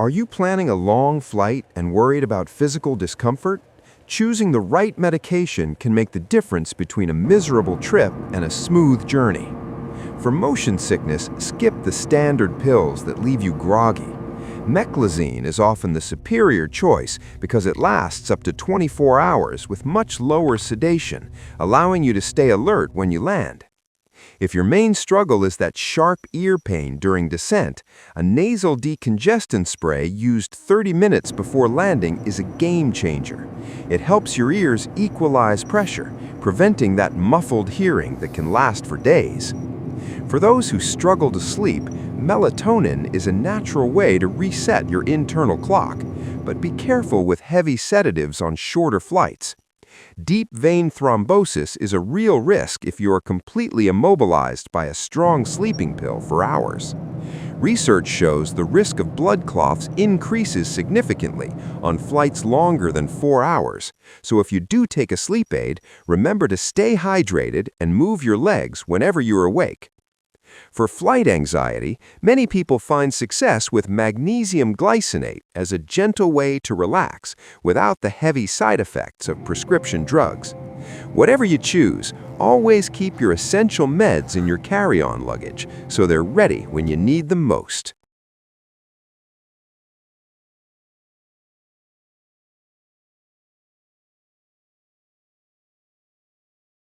Are you planning a long flight and worried about physical discomfort? Choosing the right medication can make the difference between a miserable trip and a smooth journey. For motion sickness, skip the standard pills that leave you groggy. Meclizine is often the superior choice because it lasts up to 24 hours with much lower sedation, allowing you to stay alert when you land. If your main struggle is that sharp ear pain during descent, a nasal decongestant spray used 30 minutes before landing is a game changer. It helps your ears equalize pressure, preventing that muffled hearing that can last for days. For those who struggle to sleep, melatonin is a natural way to reset your internal clock, but be careful with heavy sedatives on shorter flights. Deep vein thrombosis is a real risk if you are completely immobilized by a strong sleeping pill for hours. Research shows the risk of blood clots increases significantly on flights longer than 4 hours, so if you do take a sleep aid, remember to stay hydrated and move your legs whenever you're awake. For flight anxiety, many people find success with magnesium glycinate as a gentle way to relax without the heavy side effects of prescription drugs. Whatever you choose, always keep your essential meds in your carry-on luggage so they're ready when you need them most.